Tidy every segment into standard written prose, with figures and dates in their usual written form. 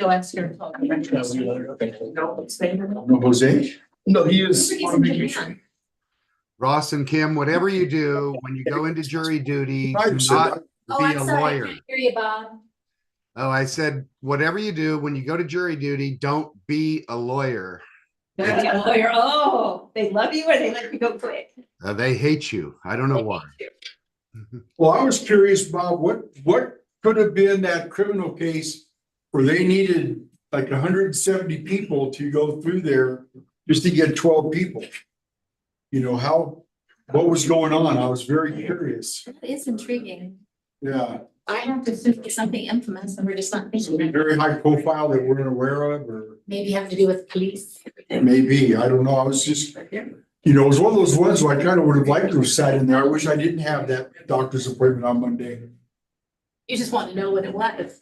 go ask her. No, No, Jose? No, he is He's on in vacation. Ross and Kim, whatever you do, when you go into jury duty, I do said not that. Oh, be I'm a sorry, I lawyer. can't hear you, Bob. Oh, I said, whatever you do, when you go to jury duty, don't be a lawyer. They're a lawyer. Oh, they love you or they let you go quick? They hate you. I don't know They why. hate you. Well, I was curious, Bob, what could have been that criminal case where they needed like 170 people to go through there just to get 12 people? You know, what was going on? I was very curious. That is intriguing. Yeah, I have to assume it's something infamous and we're just not thinking. something very high profile that we're unaware of, or Maybe having to do with police. maybe, I don't know. I was just, you know, it was one of those ones where I kind of would have liked to have sat in there. I wish I didn't have that doctor's appointment on Monday. You just want to know what it was.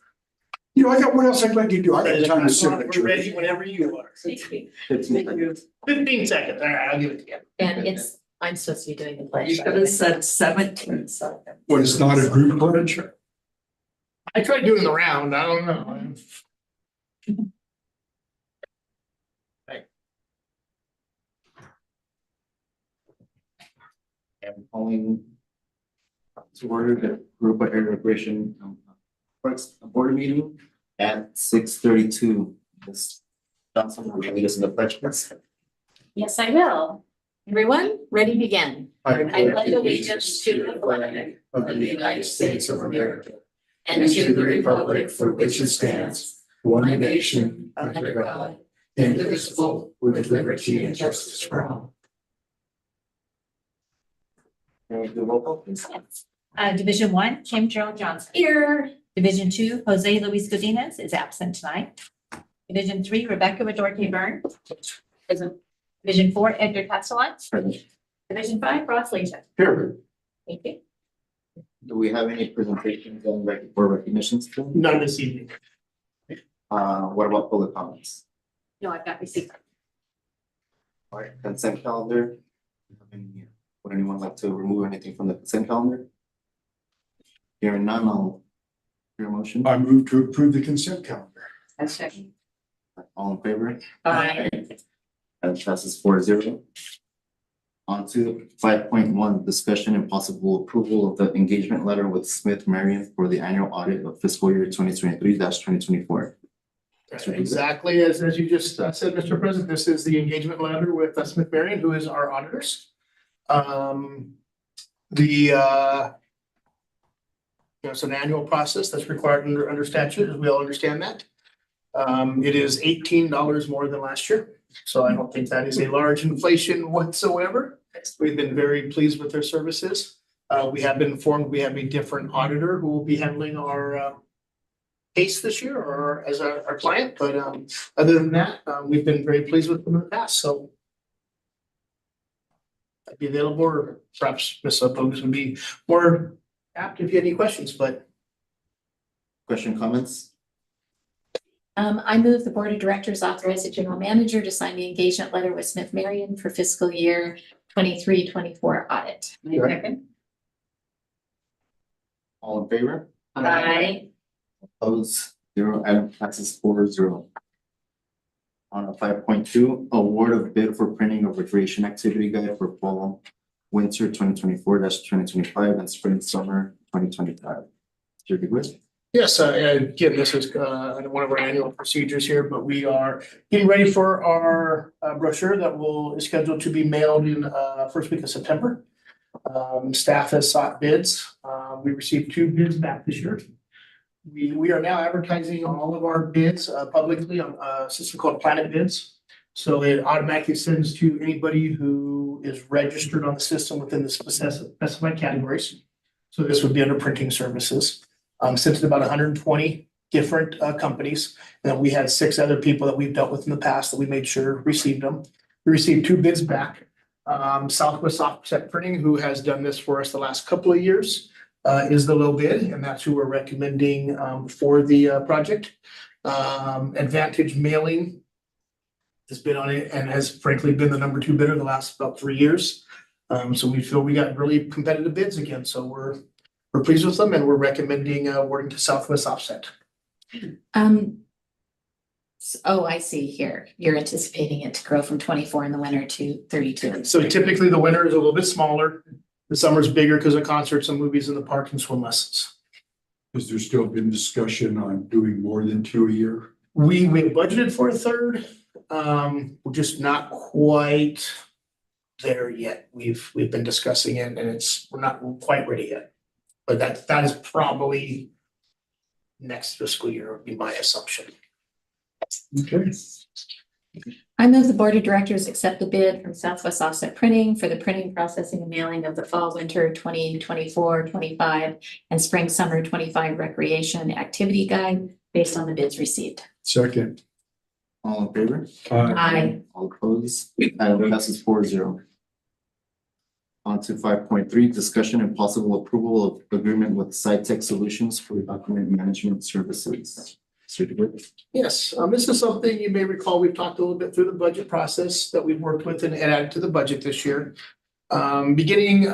You know, I got what else I'd like to do. I got time to sit in the We're ready church. whenever you are. Thank you. 15 seconds. All right, I'll give it to you. And I'm supposed to be doing the pledge. You should have said 17 seconds. When it's not a group pledge. I tried doing the round. I don't know. I'm calling to order the group of area recreation board meeting at 6:32. Ms. Johnson, will you lead us in the pledge, please? Yes, I will. Everyone, ready to begin. I pledge allegiance to the flag Of of the United States of America And to the republic for which it stands, one nation, under God, indivisible, with liberty and justice for all. Can we do roll call, please? Division 1, Kim Gerald Johnson. Here. Division 2, Jose Luis Godinez is absent tonight. Division 3, Rebecca Redorte Byrne. Present. Division 4, Edgar Castellan. Present. Division 5, Ross Leisha. Here. Thank you. Do we have any presentations on for recognitions? None this evening. What about public comments? No, I've got receipts. All right, consent calendar. Would anyone like to remove anything from the consent calendar? Hearing none, I'll hear a motion. I move to approve the consent calendar. That's second. All in favor? Aye. That passes 4-0. On to 5.1, discussion and possible approval of the engagement letter with Smith Marion for the annual audit of fiscal year 2023-2024. Exactly as you just said, Mr. President, this is the engagement letter with Smith Marion, who is our auditors. It's an annual process that's required under statute, as we all understand that. It is $18 more than last year, so I don't think that is a large inflation whatsoever. We've been very pleased with their services. We have been informed we have a different auditor who will be handling our case this year, or as our client, but other than that, we've been very pleased with them in the past, so. I'd be available, or perhaps Ms. Bogus would be more apt if you had any questions, but. Question, comments? I move the board of directors authorize the general manager to sign the engagement letter with Smith Marion for fiscal year 23-24 audit. Second. All in favor? Aye. Opposed, 0, item passes 4-0. On 5.2, award of bid for printing of recreation activity guide for fall, winter 2024-2025 and spring, summer 2025. Mr. DeGuiz? Yes, again, this is one of our annual procedures here, but we are getting ready for our brochure that is scheduled to be mailed in first week of September. Staff has sought bids. We received 2 bids back this year. We are now advertising all of our bids publicly on a system called Planet Bids. So it automatically sends to anybody who is registered on the system within the specified categories. So this would be under printing services. Sent to about 120 different companies. And we had 6 other people that we've dealt with in the past that we made sure received them. We received 2 bids back. Southwest Offset Printing, who has done this for us the last couple of years, is the low bid, and that's who we're recommending for the project. Advantage Mailing has been on it and has frankly been the number 2 bidder the last about 3 years. So we feel we got really competitive bids again, so we're pleased with them, and we're recommending awarding to Southwest Offset. Oh, I see here. You're anticipating it to grow from 24 in the winter to 32. So typically the winter is a little bit smaller. The summer's bigger because of concerts and movies in the park and swim lessons. Has there still been discussion on doing more than 2 a year? We budgeted for a third. We're just not quite there yet. We've been discussing it and we're not quite ready yet. But that is probably next fiscal year would be my assumption. Okay. I move the Board of Directors accept the bid from Southwest Offset Printing for the printing, processing, and mailing of the fall, winter 2024-25 and spring, summer 25 recreation activity guide based on the bids received. Second. All in favor? Aye. All opposed? Item passes 4-0. On to 5.3, discussion and possible approval of agreement with SciTech Solutions for document management services. Mr. DeWitt. Yes, this is something you may recall, we've talked a little bit through the budget process that we've worked with and added to the budget this year. Beginning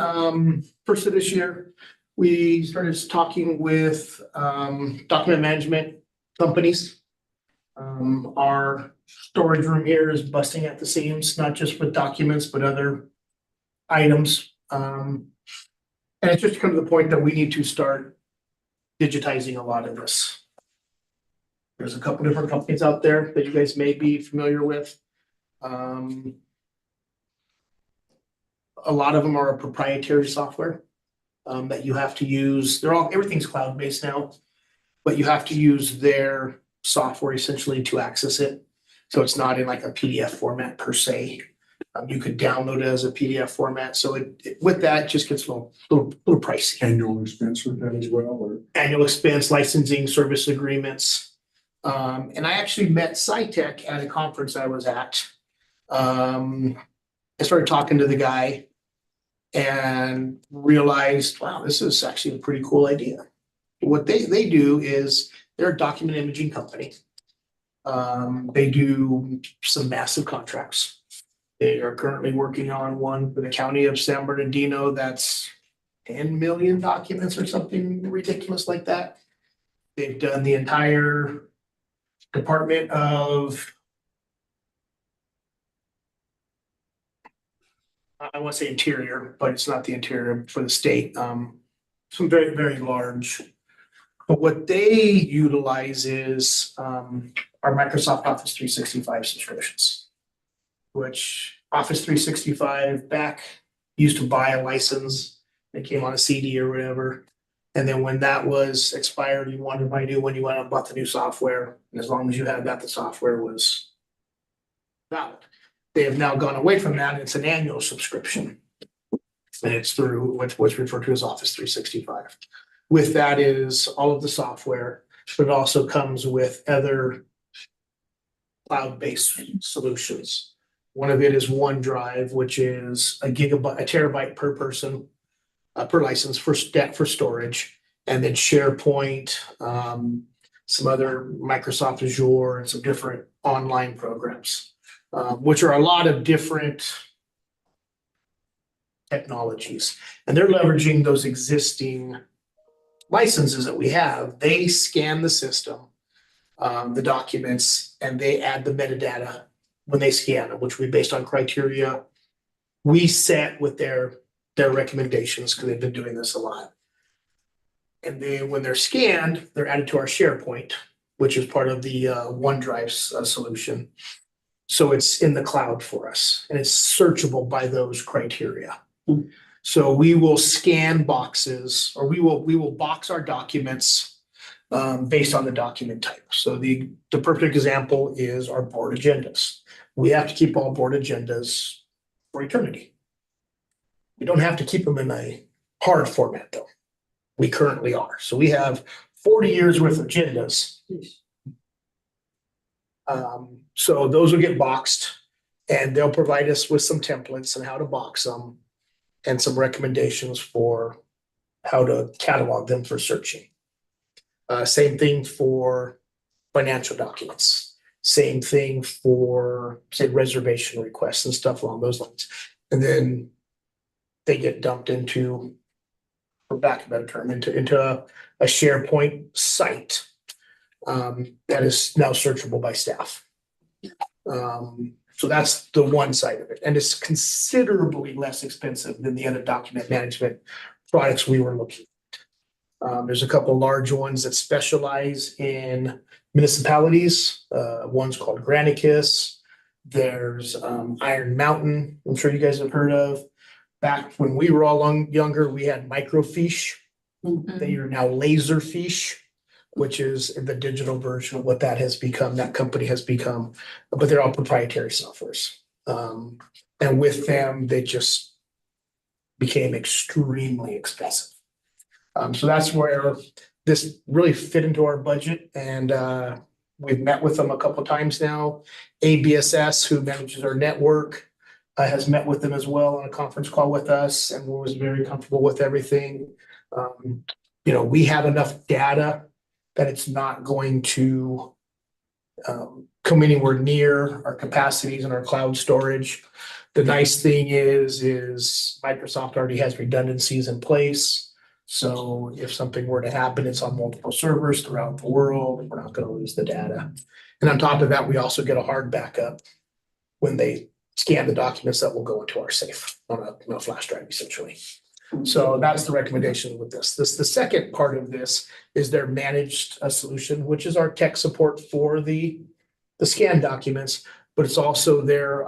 first of this year, we started talking with document management companies. Our storage room here is busting at the seams, not just with documents, but other items. And it's just come to the point that we need to start digitizing a lot of this. There's a couple different companies out there that you guys may be familiar with. A lot of them are a proprietary software that you have to use. Everything's cloud-based now, but you have to use their software essentially to access it. So it's not in like a PDF format per se. You could download it as a PDF format. So with that, it just gets a little pricey. Annual expense with that as well, or? Annual expense, licensing, service agreements. And I actually met SciTech at a conference I was at. I started talking to the guy and realized, wow, this is actually a pretty cool idea. What they do is they're a document imaging company. They do some massive contracts. They are currently working on one for the county of San Bernardino that's 10 million documents or something ridiculous like that. They've done the entire Department of, I want to say interior, but it's not the interior for the state. Some very, very large. But what they utilize is our Microsoft Office 365 subscriptions, which Office 365 back used to buy a license. It came on a CD or whatever. And then when that was expired, you wanted to buy a new one, you went out and bought the new software. And as long as you had that, the software was valid. They have now gone away from that. It's an annual subscription. And it's through what's referred to as Office 365. With that is all of the software, but it also comes with other cloud-based solutions. One of it is OneDrive, which is a terabyte per person. Per license for storage, and then SharePoint, some other Microsoft Azure, and some different online programs, which are a lot of different technologies. And they're leveraging those existing licenses that we have. They scan the system, the documents, and they add the metadata when they scan them, which we based on criteria we set with their recommendations, because they've been doing this a lot. And then when they're scanned, they're added to our SharePoint, which is part of the OneDrive solution. So it's in the cloud for us, and it's searchable by those criteria. So we will scan boxes, or we will box our documents based on the document type. So the perfect example is our board agendas. We have to keep all board agendas for eternity. We don't have to keep them in a hard format though. We currently are. So we have 40 years worth of agendas. So those will get boxed, and they'll provide us with some templates and how to box them and some recommendations for how to catalog them for searching. Same thing for financial documents. Same thing for, say, reservation requests and stuff along those lines. And then they get dumped into, for lack of a better term, into a SharePoint site that is now searchable by staff. So that's the one side of it, and it's considerably less expensive than the other document management products we were looking at. There's a couple large ones that specialize in municipalities. One's called Granicus. There's Iron Mountain, I'm sure you guys have heard of. Back when we were all younger, we had Microfiche. They are now Laserfiche, which is the digital version of what that has become, that company has become, but they're all proprietary softwares. And with them, they just became extremely expensive. So that's where this really fit into our budget, and we've met with them a couple of times now. ABSS, who manages our network, has met with them as well on a conference call with us, and was very comfortable with everything. You know, we have enough data that it's not going to come anywhere near our capacities and our cloud storage. The nice thing is Microsoft already has redundancies in place. So if something were to happen, it's on multiple servers throughout the world. We're not going to lose the data. And on top of that, we also get a hard backup when they scan the documents that will go into our safe on a flash drive, essentially. So that's the recommendation with this. The second part of this is their managed solution, which is our tech support for the scanned documents, but it's also their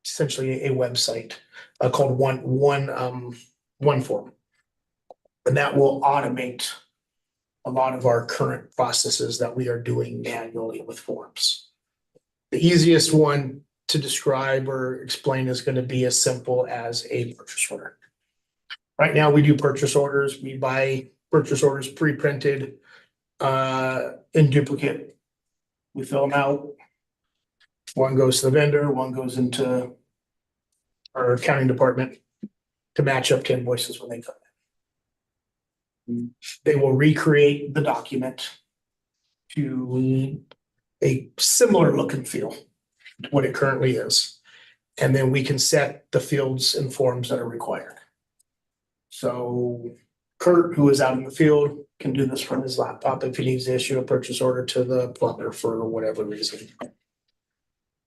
essentially a website called OneForm. And that will automate a lot of our current processes that we are doing manually with forms. The easiest one to describe or explain is going to be as simple as a purchase order. Right now, we do purchase orders. We buy purchase orders pre-printed in duplicate. We fill them out. One goes to the vendor, one goes into our accounting department to match up to invoices when they come in. They will recreate the document to a similar look and feel to what it currently is. And then we can set the fields and forms that are required. So Kurt, who is out in the field, can do this from his laptop if he needs to issue a purchase order to the plumber for whatever reason.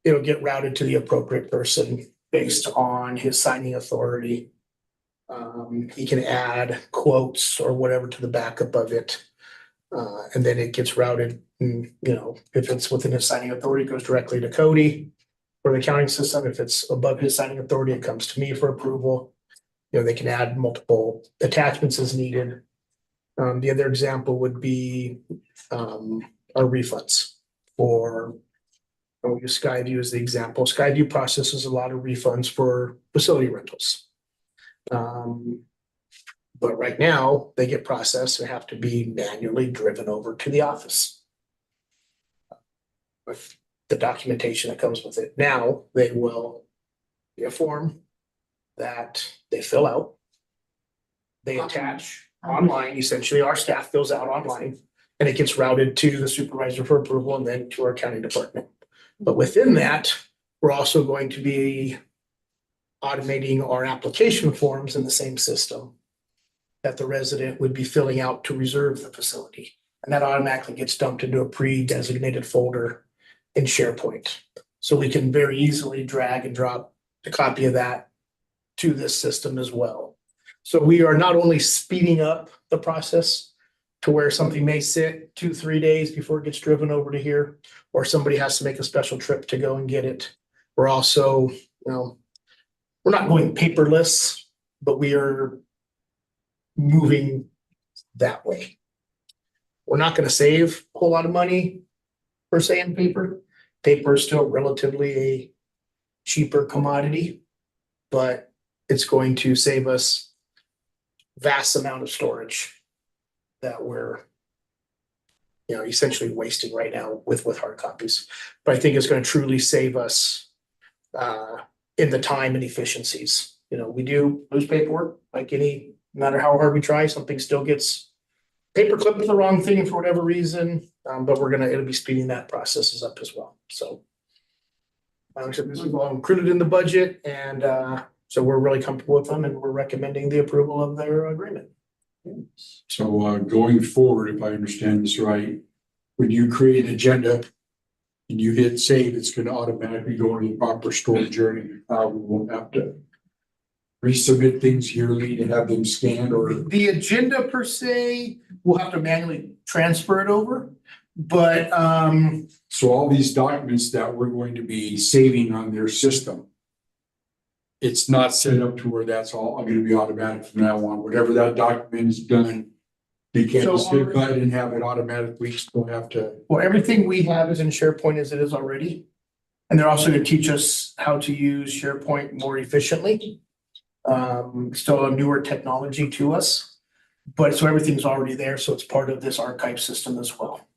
It'll get routed to the appropriate person based on his signing authority. He can add quotes or whatever to the backup of it. And then it gets routed, and, you know, if it's within his signing authority, it goes directly to Cody for the accounting system. If it's above his signing authority, it comes to me for approval. You know, they can add multiple attachments as needed. The other example would be our refunds for, I'll use Skyview as the example. Skyview processes a lot of refunds for facility rentals. But right now, they get processed and have to be manually driven over to the office with the documentation that comes with it. Now, they will be a form that they fill out. They attach online, essentially, our staff fills out online, and it gets routed to the supervisor for approval and then to our county department. But within that, we're also going to be automating our application forms in the same system that the resident would be filling out to reserve the facility. And that automatically gets dumped into a pre-designated folder in SharePoint. So we can very easily drag and drop a copy of that to this system as well. So we are not only speeding up the process to where something may sit 2-3 days before it gets driven over to here, or somebody has to make a special trip to go and get it. We're also, you know, we're not going paperless, but we are moving that way. We're not going to save a whole lot of money per se in paper. Paper is still relatively a cheaper commodity, but it's going to save us vast amount of storage that we're, you know, essentially wasting right now with hard copies. But I think it's going to truly save us in the time and efficiencies. You know, we do lose paperwork like no matter how hard we try, something still gets paper clipped with the wrong thing for whatever reason. But it'll be speeding that processes up as well. So this is all included in the budget, and so we're really comfortable with them, and we're recommending the approval of their agreement. So going forward, if I understand this right, when you create an agenda and you hit save, it's gonna automatically go into the proper storage area. We won't have to resubmit things yearly to have them scanned or. The agenda per se, we'll have to manually transfer it over, but, So all these documents that we're going to be saving on their system. It's not set up to where that's all gonna be automatic from now on, whatever that document is done. They can't So just hit cut and have it automatically, still have to. well, everything we have is in SharePoint as it is already. And they're also gonna teach us how to use SharePoint more efficiently. Still a newer technology to us, but so everything's already there, so it's part of this archive system as well.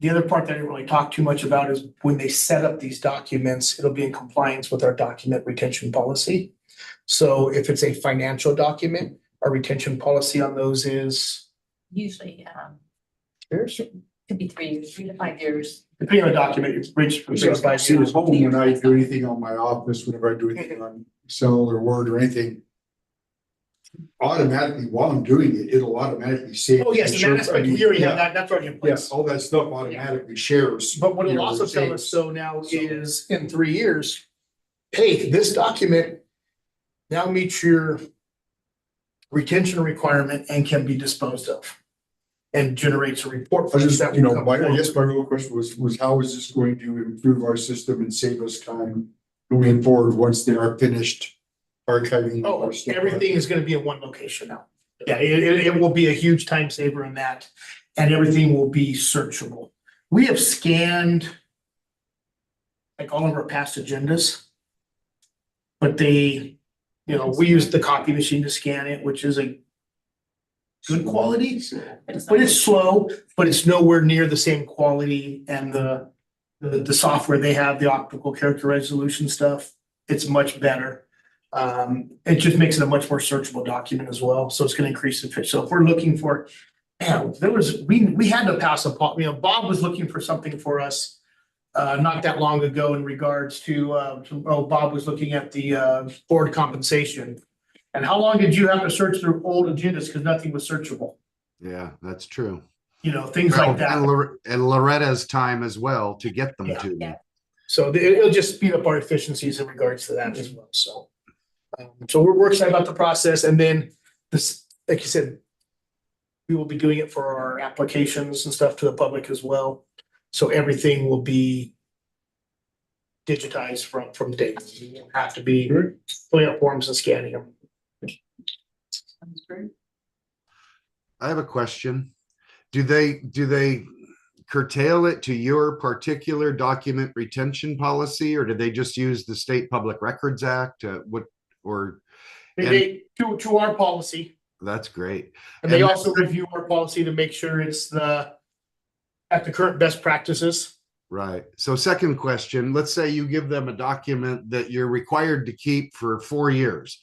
The other part that I didn't really talk too much about is when they set up these documents, it'll be in compliance with our document retention policy. So if it's a financial document, our retention policy on those is Usually, years, could be 3 years, 3 to 5 years. depending on the document, it's bridged for 5 See, years. at home, when I do anything on my office, whenever I do anything on Excel or Word or anything. Automatically, while I'm doing it, it'll automatically save. Oh, yes, in that aspect, we already have that, that's already in place. Yes, all that stuff automatically shares. But what you it'll know, also tell saves. us so now is in 3 years, hey, this document now meets your retention requirement and can be disposed of. And generates a report. I just, that you will know, come my, I forward. guess my real question was how is this going to improve our system and save us time going forward once they are finished archiving? Oh, our stuff? everything is gonna be in one location now. Yeah, it will be a huge time saver in that, and everything will be searchable. We have scanned like all of our past agendas. But they, you know, we use the copy machine to scan it, which is a good quality, but it's slow, but it's nowhere near the same quality and the software they have, the optical character resolution stuff. It's much better. It just makes it a much more searchable document as well, so it's gonna increase the pitch. So if we're looking for, man, we had to pass a, you know, Bob was looking for something for us not that long ago in regards to, Bob was looking at the board compensation. And how long did you have to search through old agendas because nothing was searchable? Yeah, that's true. You know, things Well, like that. and Loretta's time as well to get them Yeah. to you. Yeah. So it'll just speed up our efficiencies in regards to that as well, so. So we're excited about the process, and then this, like you said, we will be doing it for our applications and stuff to the public as well. So everything will be digitized from data. You won't have to be filling out forms and scanning them. Sounds great. I have a question. Do they curtail it to your particular document retention policy, or do they just use the State Public Records Act? To our policy, That's great. and they And also review our policy to make sure it's at the current best practices. Right. So second question, let's say you give them a document that you're required to keep for 4 years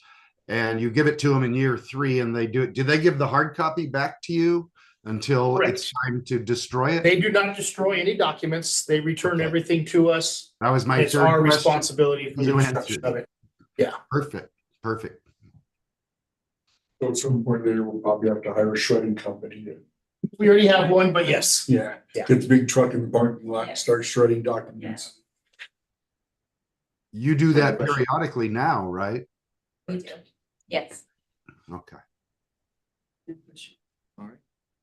and you give it to them in year 3 and they do it. Do they give the hard copy back to you until it's time to destroy it? They do not destroy any documents. They return Okay. everything to us. That was my It's third our question. responsibility for the You destruction answered of it. Perfect. Perfect. So at some point later, we'll probably have to hire a shredding company to, We already have one, but yes. yeah, Yeah. get the big truck in the parking lot and start shredding documents. You do that periodically now, right? We do. Yes. Okay.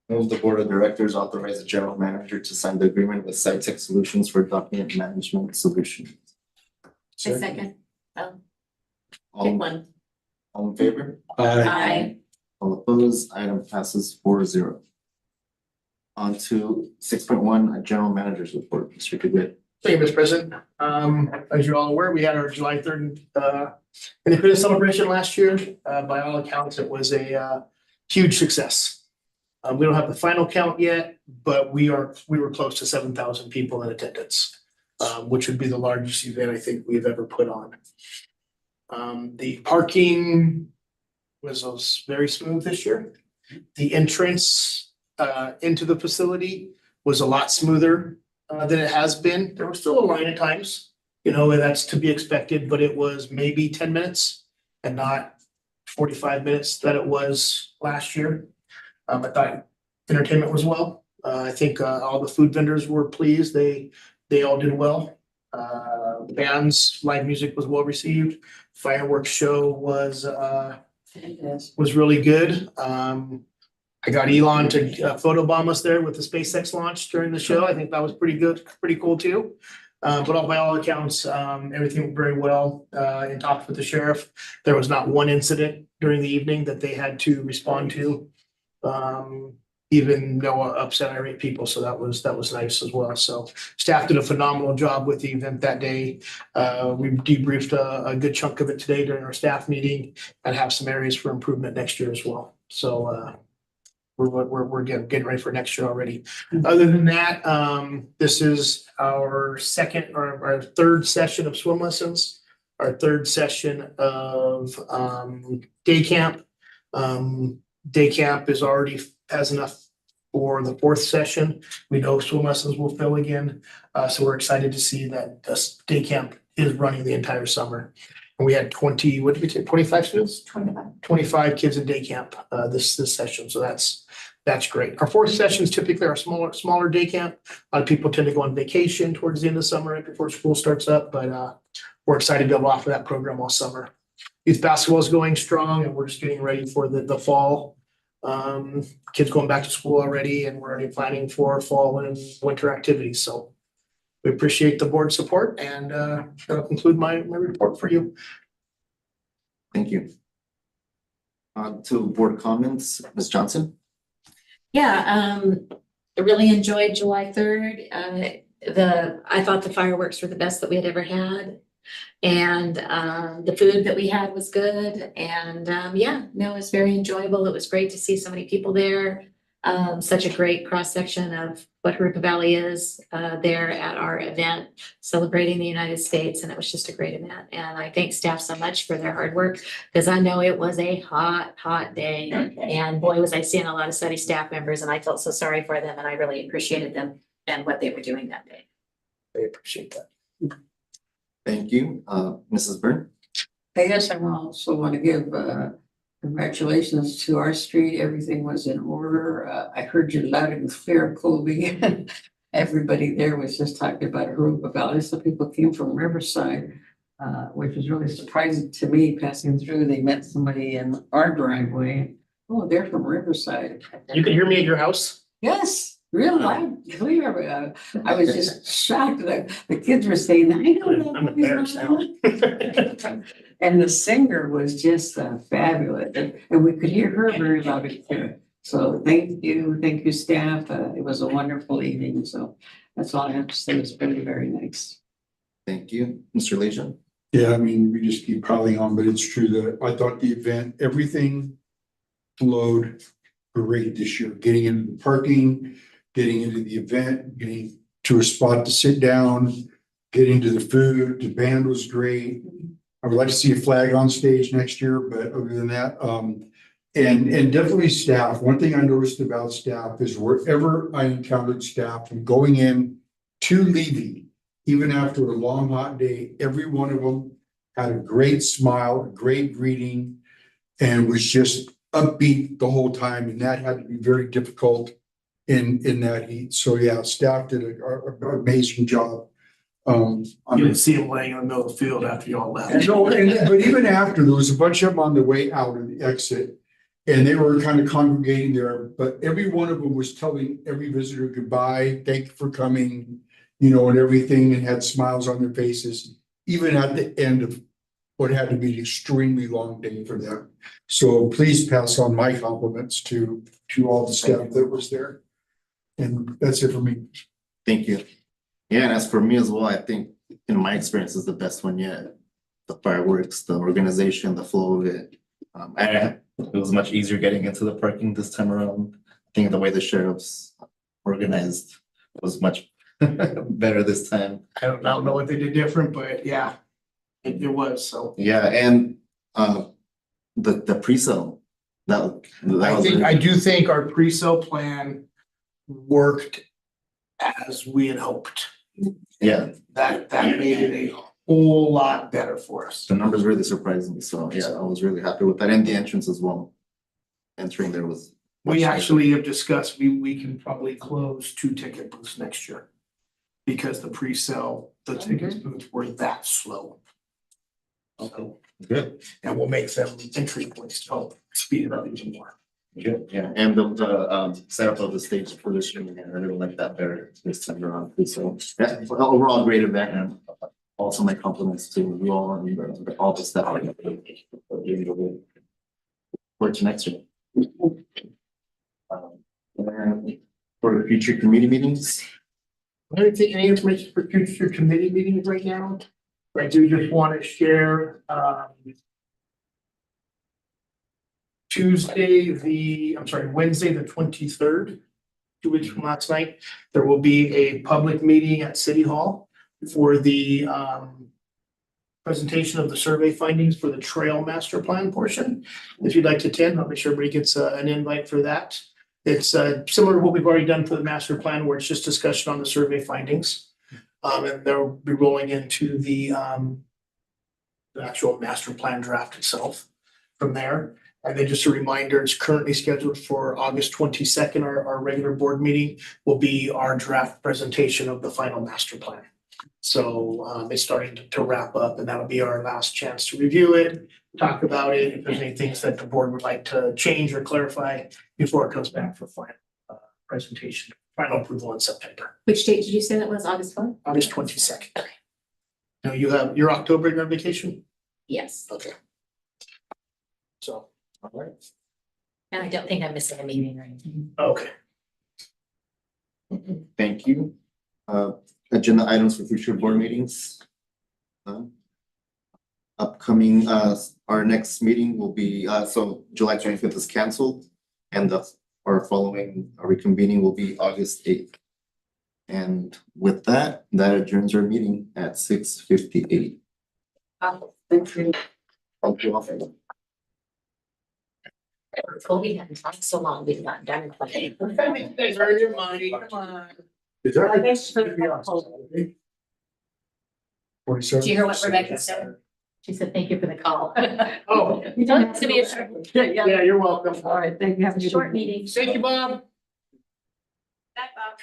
Move the board of directors authorize the general manager to sign the agreement with SciTech Solutions for document management solutions. Second. Oh, pick All, one. all in favor? Aye. All opposed, item passes 4-0. On to 6.1, general manager's report, Mr. Goodwin. Thank you, Mr. President. As you're all aware, we had our July 3rd Independence celebration last year. By all accounts, it was a huge success. We don't have the final count yet, but we were close to 7,000 people in attendance, which would be the largest event I think we've ever put on. The parking was very smooth this year. The entrance into the facility was a lot smoother than it has been. There was still a line at times, you know, and that's to be expected, but it was maybe 10 minutes and not 45 minutes that it was last year. I thought entertainment was well. I think all the food vendors were pleased. They they all did well. The band's live music was well received. Fireworks show was really good. I got Elon to photobomb us there with the SpaceX launch during the show. I think that was pretty good, pretty cool too. But by all accounts, everything went very well. In talks with the sheriff, there was not one incident during the evening that they had to respond to. Even no upset irate people, so that was nice as well. So staff did a phenomenal job with the event that day. We debriefed a good chunk of it today during our staff meeting and have some areas for improvement next year as well. So we're getting ready for next year already. Other than that, this is our second or our third session of swim lessons, our third session of day camp. Day camp is already has enough for the fourth session. We know swim lessons will fill again. So we're excited to see that this day camp is running the entire summer. And we had 20, what did we take, 25 students? 25 kids in day camp this session. So that's great. Our fourth sessions typically are smaller day camp. A lot of people tend to go on vacation towards the end of summer right before school starts up, but we're excited to be able to offer that program all summer. Youth basketball is going strong and we're just getting ready for the fall. Kids going back to school already and we're already planning for fall and winter activities. So we appreciate the board support and that'll conclude my report for you. Thank you. To board comments, Ms. Johnson? Yeah, I really enjoyed July 3rd. I thought the fireworks were the best that we had ever had. And the food that we had was good. And yeah, no, it was very enjoyable. It was great to see so many people there. Such a great cross section of what Jurupa Valley is there at our event celebrating the United States. And it was just a great event. And I thank staff so much for their hard work because I know it was a hot day. And boy, was I seeing a lot of study staff members and I felt so sorry for them and I really appreciated them and what they were doing that day. I appreciate that. Thank you. Mrs. Byrne? I guess I also want to give congratulations to our street. Everything was in order. I heard you loud and clear, Colby. Everybody there was just talking about Jurupa Valley. Some people came from Riverside, which was really surprising to me passing through. They met somebody in our driveway. Oh, they're from Riverside. You can hear me at your house? Yes. Real loud, and clear. I was just shocked that the kids were saying, I know I'm embarrassed now. that. And the singer was just fabulous, and we could hear her very loud and clear. So thank you, staff. It was a wonderful evening. So that's all I have to say. It's very, very nice. Thank you. Mr. Lejeune? Yeah, I mean, we just keep piling on, but it's true that I thought the event, everything flowed great this year, getting into the parking, getting into the event, getting to a spot to sit down, getting to the food, the band was great. I would like to see a flag on stage next year, but other than that, and definitely staff. One thing I noticed about staff is wherever I encountered staff from going in to leaving, even after a long hot day, every one of them had a great smile, a great greeting, and was just upbeat the whole time. And that had to be very difficult in that heat. So yeah, staff did an amazing job. You didn't see him laying in the middle of the field after you all left. But even after, there was a bunch of them on the way out of the exit. And they were kind of congregating there, but every one of them was telling every visitor goodbye, thank you for coming, and everything, and had smiles on their faces, even at the end of what had to be an extremely long day for them. So please pass on my compliments to all the staff that was there. And that's it for me. Thank you. Yeah, and as for me as well, I think in my experience is the best one yet. The fireworks, the organization, the flow of it. It was much easier getting into the parking this time around. I think the way the sheriffs organized was much better this time. I don't know what they did different, but yeah, it was so. Yeah, and the pre-sale. I do think our pre-sale plan worked as we had hoped. Yeah, That made it a whole lot better for us. the numbers really surprised me. So yeah, I was really happy with that, and the entrance as well. Entering there was. We actually have discussed, we can probably close 2 ticket booths next year. because the pre-sale, the tickets booths were that slow. So, Good. and we'll make them entry points to help speed it up even more. Good, yeah, and the setup of the stage for this year, and I really like that better this time around, so, yeah, overall great event, and also my compliments to you all and all the staff. For next year. And for the future committee meetings, Any information for future committee meetings right now? I do just want to share, Wednesday, the 23rd, 2 weeks from last night, there will be a public meeting at City Hall for the presentation of the survey findings for the trail master plan portion. If you'd like to attend, I'll make sure everybody gets an invite for that. It's similar to what we've already done for the master plan, where it's just discussion on the survey findings. And they'll be rolling into the actual master plan draft itself from there. And then just a reminder, it's currently scheduled for August 22nd. Our regular board meeting will be our draft presentation of the final master plan. So it's starting to wrap up, and that'll be our last chance to review it, talk about it, if there's any things that the board would like to change or clarify before it comes back for final presentation, final approval in September, Which date did you say that was? August 1? August 22nd. Now you have your October, you're on vacation? Yes. Okay. So, all right. And I don't think I'm missing a meeting or anything. Okay. thank you. Agenda items for future board meetings. Upcoming, our next meeting will be, so July 25th is canceled, and our following reconvening will be August 8th. And with that, that adjourns our meeting at 6:58. Thank you. Thank you all. We haven't talked so long, we've not done it. Earn your money, come on. Is that? I guess for the- 47? Did you hear what Rebecca said? She said, thank you for the call. Oh, You don't have to be a short. yeah, you're welcome. All right, thank you. Have a good Short evening. meeting. Thank you, Bob. That, Bob.